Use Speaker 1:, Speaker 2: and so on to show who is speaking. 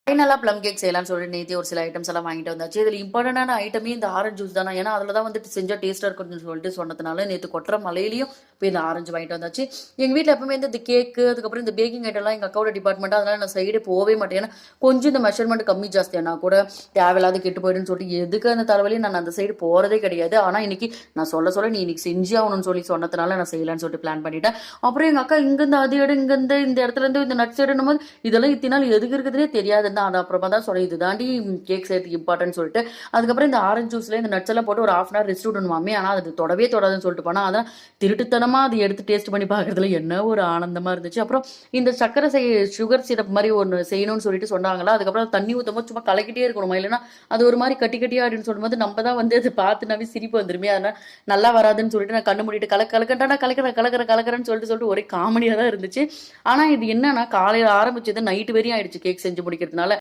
Speaker 1: ஃபைனலாக plum cake செய்யலாம்னு சொல்லிட்டு நேற்று ஒரு சில ஐட்டம்ஸ் எல்லாம் வாங்கிட்டு வந்தாச்சு. இதில் இம்பார்ட்டண்டான ஐட்டமே இந்த ஆரஞ்சு ஜூஸ் தானே. ஏன்னா அதில் தான் வந்துட்டு செஞ்சால் டேஸ்ட்டாக இருக்கும்னு சொல்லிட்டு சொன்னதுனால நேற்று கொட்டுற மலையிலையும் போய் இந்த ஆரஞ்சு வாங்கிட்டு வந்தாச்சு. எங்கள் வீட்டில் எப்பவுமே இந்த கேக்கு அதுக்கப்புறம் இந்த பேக்கிங் ஐட்டம்லாம் எங்கள் அக்காவோட டிபார்ட்மெண்ட்டாக, அதனால நான் சைடு போகவே மாட்டேன். ஏன்னா கொஞ்சம் இந்த மெஷர்மெண்ட் கம்மி ஜாஸ்தியானா கூட தேவையில்லாத கெட்டு போயிடுன்னு சொல்லிட்டு எதுக்கு அந்த தலைவலி நான் அந்த சைடு போகிறதே கிடையாது. ஆனால் இன்னைக்கு நான் சொல்ல நீ இன்னைக்கு செஞ்சு ஆகணும்னு சொன்னதுனால நான் செய்யலான்னு சொல்லிட்டு பிளான் பண்ணிட்டேன். அப்புறம் எங்கள் அக்கா இங்கேருந்து அது எடு, இங்கேருந்து இந்த இடத்துல இருந்து இந்த நட்ஸ் எடுக்கும் போது இதெல்லாம் இத்தினால் எதுக்கு இருக்குதுன்னே தெரியாதுன்னு தான். அது அப்புறமா தான் இது தாண்டி கேக் செய்யறதுக்கு இம்பார்ட்டன் சொல்லிட்டு அதுக்கப்புறம் இந்த ஆரஞ்சு ஜூஸ்ல இந்த நட்ஸ் எல்லாம் போட்டு ஒரு ½ ஹவர் ரெஸ்ட் விடணுமாமே. ஆனால் அது தொடவே தொடாதுன்னு சொல்லிட்டு போனா அதான் திருட்டுத்தனமா அது எடுத்து டேஸ்ட் பண்ணி பார்க்கறதுல என்ன ஒரு ஆனந்தமா இருந்துச்சு. அப்புறம் இந்த சக்கரை சுகர் சிரப் மாதிரி ஒன்று செய்யணும்னு சொல்லிட்டு சொன்னாங்களா. அதுக்கப்புறம் தண்ணி ஊற்றும் போது சும்மா கலக்கிட்டே இருக்கணுமா, இல்லைன்னா அது ஒரு மாதிரி கட்டி அப்படின்னு சொல்லும்போது நம்ம தான் வந்து அதை பார்த்துனாவே சிரிப்பு வந்துருமே. அதனால நல்லா வராதுன்னு சொல்லிட்டு நான் கண்ணு மூடிட்டு கலக்கண்டா கலக்கிறேன்னு சொல்லிட்டு ஒரே காமெடியாக தான் இருந்துச்சு. ஆனால் இது என்னன்னா காலையில் ஆரம்பிச்சது நைட்டு வரையும் ஆயிடுச்சு கேக் செஞ்சு முடிக்கிறதுனால.